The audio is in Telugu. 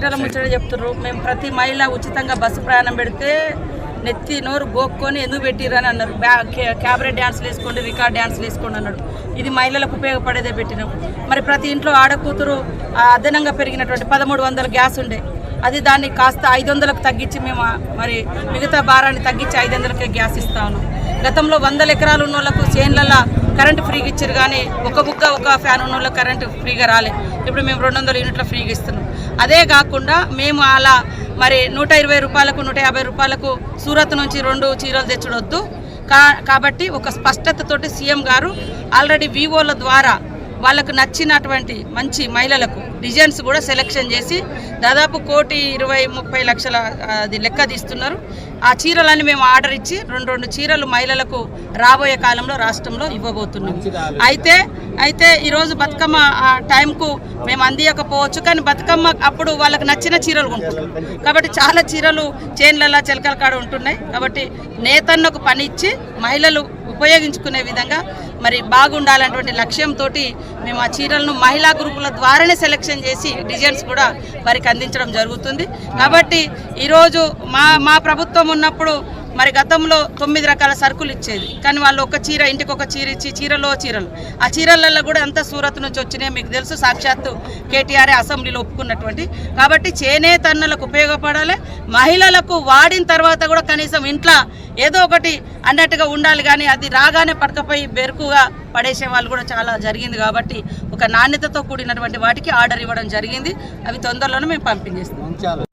చీరల ముచ్చట చెప్తున్నారు. మేము ప్రతి మహిళ ఉచితంగా బస్సు ప్రయాణం పెడితే నెత్తి నోరు గోక్కొని ఎందుకు పెట్టిరని అన్నారు. క్యాబరెట్ డ్యాన్స్లు వేసుకోండి, రికార్డ్ డ్యాన్స్లు వేసుకోండి అన్నాడు. ఇది మహిళలకు ఉపయోగపడేదే పెట్టినాం. మరి ప్రతి ఇంట్లో ఆడకూతురు అదనంగా పెరిగినటువంటి 1300 గ్యాస్ ఉండే, అది దాన్ని కాస్త 500కు తగ్గించి మేము మరి మిగతా భారాన్ని తగ్గించి 500కే గ్యాస్ ఇస్తా ఉన్నాం. గతంలో 100 ఎకరాలు ఉన్న వాళ్ళకు చేన్లలో కరెంటు ఫ్రీగా ఇచ్చారు, కానీ ఒక బుగ్గ ఒక ఫ్యాన్ ఉన్న వాళ్ళకి కరెంటు ఫ్రీగా రాలే. ఇప్పుడు మేము 200 యూనిట్ల ఫ్రీగా ఇస్తున్నాం. అదే కాకుండా మేము అలా మరి 120 రూపాయలకు 150 రూపాయలకు సూరత్ నుంచి 2 చీరలు తెచ్చుడొద్దు కాబట్టి ఒక స్పష్టతతోటి సీఎం గారు ఆల్రెడీ వివోల ద్వారా వాళ్ళకు నచ్చినటువంటి మంచి మహిళలకు డిజైన్స్ కూడా సెలెక్షన్ చేసి దాదాపు 1,20-30 లక్షల అది లెక్క తీస్తున్నారు. ఆ చీరలని మేము ఆర్డర్ ఇచ్చి 2 చీరలు మహిళలకు రాబోయే కాలంలో రాష్ట్రంలో ఇవ్వబోతున్నాం. అయితే ఈరోజు బతుకమ్మ టైంకు మేము అందియకపోవచ్చు, కానీ బతుకమ్మ అప్పుడు వాళ్ళకి నచ్చిన చీరలు కొంటున్నాం. కాబట్టి చాలా చీరలు చేన్లలో చిలకల కాడ ఉంటున్నాయి. కాబట్టి నేతన్నకు పని ఇచ్చి మహిళలు ఉపయోగించుకునే విధంగా మరి బాగుండాలన్నటువంటి లక్ష్యంతో మేము ఆ చీరలను మహిళా గ్రూపుల ద్వారానే సెలెక్షన్ చేసి డిజైన్స్ కూడా వారికి అందించడం జరుగుతుంది. కాబట్టి ఈరోజు మా ప్రభుత్వం ఉన్నప్పుడు మరి గతంలో 9 రకాల సరుకులు ఇచ్చేది, కానీ వాళ్ళు ఒక చీర ఇంటికి ఒక చీర ఇచ్చి చీరలు ఆ చీరలలో కూడా అంతా సూరత్ నుంచి వచ్చినాయి. మీకు తెలుసు, సాక్షాత్తు కేటీఆర్ అసెంబ్లీలో ఒప్పుకున్నటువంటి. కాబట్టి చేనేతన్నలకు ఉపయోగపడాలి, మహిళలకు వాడిన తర్వాత కూడా కనీసం ఇంట్లో ఏదో ఒకటి అన్నట్టుగా ఉండాలి, కానీ అది రాగానే పడకపోయి బెరుకుగా పడేసే వాళ్ళు కూడా చాలా జరిగింది. కాబట్టి ఒక నాణ్యతతో కూడినటువంటి వాటికి ఆర్డర్ ఇవ్వడం జరిగింది. అవి తొందరలోనే మేము పంపించేస్తాం.